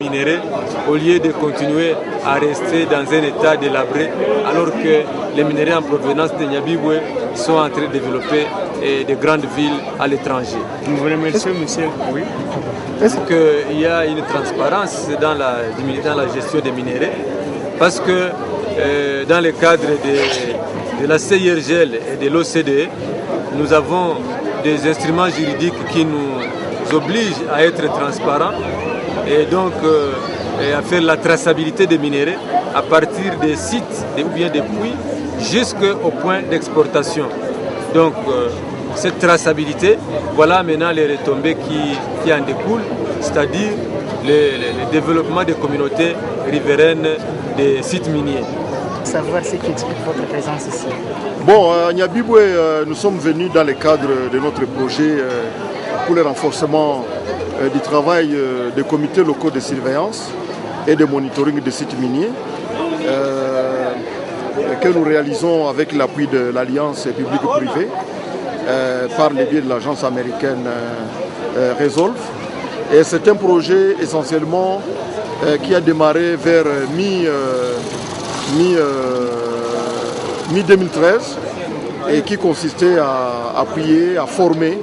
minerais au lieu de continuer à rester dans un état délabré alors que les minerais en provenance de Nyabibwe sont en train de développer de grandes villes à l'étranger. Nous vous remercions, monsieur. Oui. Est-ce qu'il y a une transparence dans la gestion des minéraux? Parce que dans le cadre de la CIRGL et de l'OCDE, nous avons des instruments juridiques qui nous obligent à être transparents et donc à faire la traçabilité des minéraux à partir des sites ou bien des puits jusqu'au point d'exportation. Donc cette traçabilité, voilà maintenant les retombées qui en découlent, c'est-à-dire le développement des communautés riveraines des sites miniers. Savoir ce qui explique votre présence ici. Bon, à Nyabibwe, nous sommes venus dans le cadre de notre projet pour le renforcement du travail des comités locaux de surveillance et de monitoring des sites miniers que nous réalisons avec l'appui de l'Alliance publique-privée par le biais de l'agence américaine Resolve. Et c'est un projet essentiellement qui a démarré vers mi-2013 et qui consistait à appuyer, à former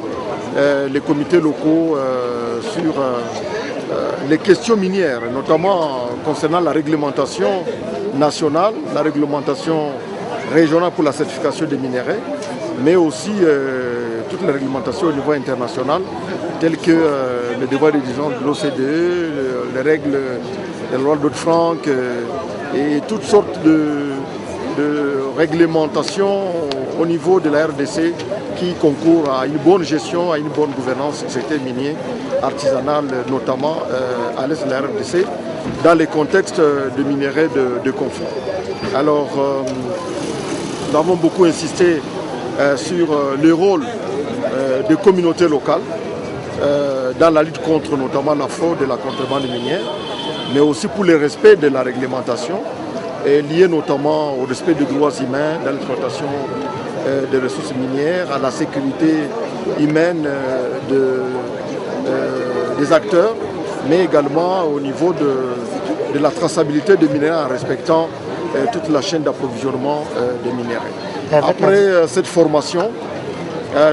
les comités locaux sur les questions minières, notamment concernant la réglementation nationale, la réglementation régionale pour la certification des minéraux, mais aussi toutes les réglementations au niveau international, telles que le devoir de diligence de l'OCDE, les règles de la loi de Dodd-Frank et toutes sortes de réglementations au niveau de la RDC qui concourent à une bonne gestion, à une bonne gouvernance du secteur minier, artisanal notamment à l'est de la RDC, dans les contextes de minerais de conflit. Alors, nous avons beaucoup insisté sur le rôle des communautés locales dans la lutte contre notamment la fraude et la contrebande minière, mais aussi pour le respect de la réglementation, lié notamment au respect des droits humains dans l'exploitation des ressources minières, à la sécurité humaine des acteurs, mais également au niveau de la traçabilité des minéraux en respectant toute la chaîne d'approvisionnement des minéraux. Après cette formation,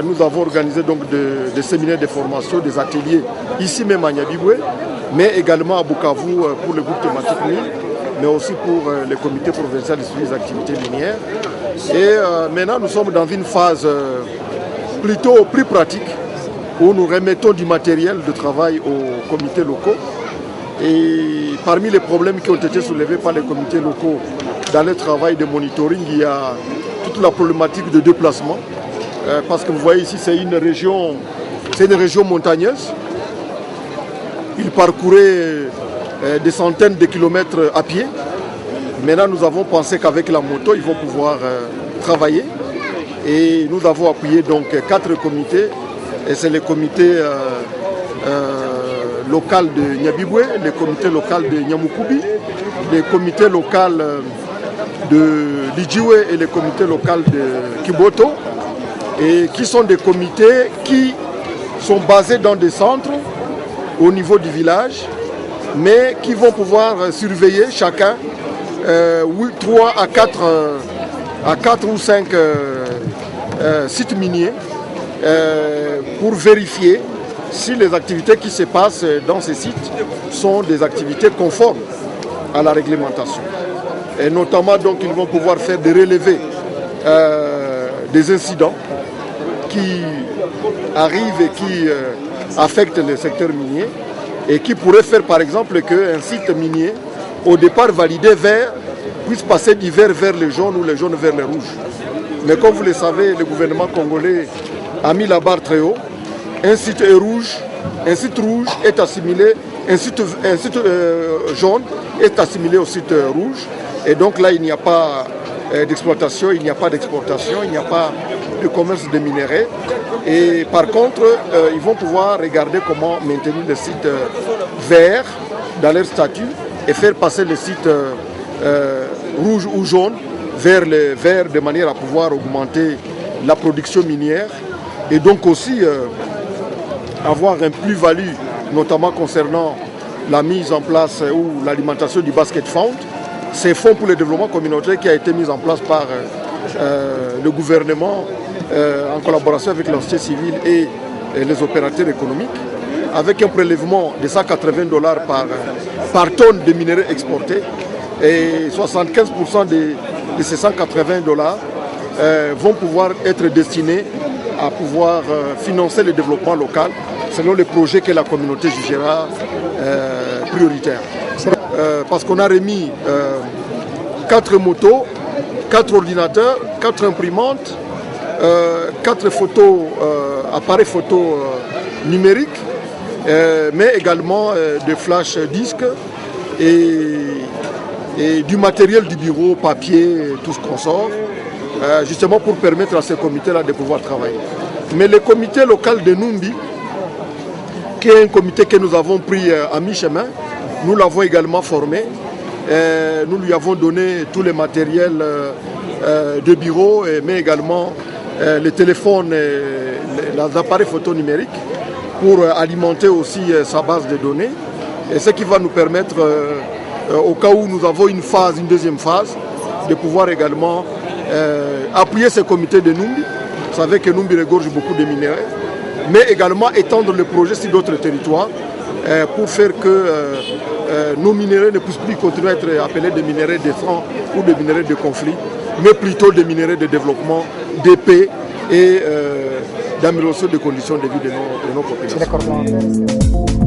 nous avons organisé donc des séminaires de formation, des ateliers ici même à Nyabibwe, mais également à Bukavu pour le groupe thématique mine, mais aussi pour les comités provinciaux de suivi des activités minières. Et maintenant, nous sommes dans une phase plutôt plus pratique où nous remettons du matériel de travail aux comités locaux. Et parmi les problèmes qui ont été soulevés par les comités locaux dans le travail de monitoring, il y a toute la problématique de déplacement. Parce que vous voyez ici, c'est une région montagneuse. Ils parcouraient des centaines de kilomètres à pied. Maintenant, nous avons pensé qu'avec la moto, ils vont pouvoir travailler. Et nous avons appuyé donc 4 comités. Et c'est le comité local de Nyabibwe, le comité local de Nyamukubi, le comité local de Lijiwe et le comité local de Kiboto. Et qui sont des comités qui sont basés dans des centres au niveau du village, mais qui vont pouvoir surveiller chacun 3 à 4 ou 5 sites miniers pour vérifier si les activités qui se passent dans ces sites sont des activités conformes à la réglementation. Et notamment, donc, ils vont pouvoir faire des relevés des incidents qui arrivent et qui affectent le secteur minier et qui pourraient faire par exemple qu'un site minier, au départ validé vert, puisse passer du vert vers le jaune ou le jaune vers le rouge. Mais comme vous le savez, le gouvernement congolais a mis la barre très haut. Un site est rouge, un site rouge est assimilé, un site jaune est assimilé au site rouge. Et donc là, il n'y a pas d'exploitation, il n'y a pas d'exportation, il n'y a pas de commerce de minéraux. Et par contre, ils vont pouvoir regarder comment maintenir le site vert dans leur statut et faire passer le site rouge ou jaune vers le vert de manière à pouvoir augmenter la production minière et donc aussi avoir un plus-value, notamment concernant la mise en place ou l'alimentation du Basket Fund, ces fonds pour le développement communautaire qui a été mis en place par le gouvernement en collaboration avec la société civile et les opérateurs économiques, avec un prélèvement de $180 par tonne de minerais exportés, et 75% de ces $180 vont pouvoir être destinés à pouvoir financer le développement local selon les projets que la communauté jugera prioritaires. Parce qu'on a remis 4 motos, 4 ordinateurs, 4 imprimantes, 4 appareils photo numériques, mais également de flash disques et du matériel du bureau, papier, tout ce qu'on sort, justement pour permettre à ces comités-là de pouvoir travailler. Mais le comité local de Numbi, qui est un comité que nous avons pris à mi-chemin, nous l'avons également formé. Nous lui avons donné tous les matériels de bureau, mais également les téléphones, les appareils photo numériques pour alimenter aussi sa base de données. Et ce qui va nous permettre, au cas où nous avons une deuxième phase, de pouvoir également appuyer ce comité de Numbi. Vous savez que Numbi regorge beaucoup de minéraux, mais également étendre le projet sur d'autres territoires pour faire que nos minéraux ne puissent plus continuer à être appelés des minéraux de sang ou des minéraux de conflit, mais plutôt des minéraux de développement, de paix et d'amélioration des conditions de vie de nos populations.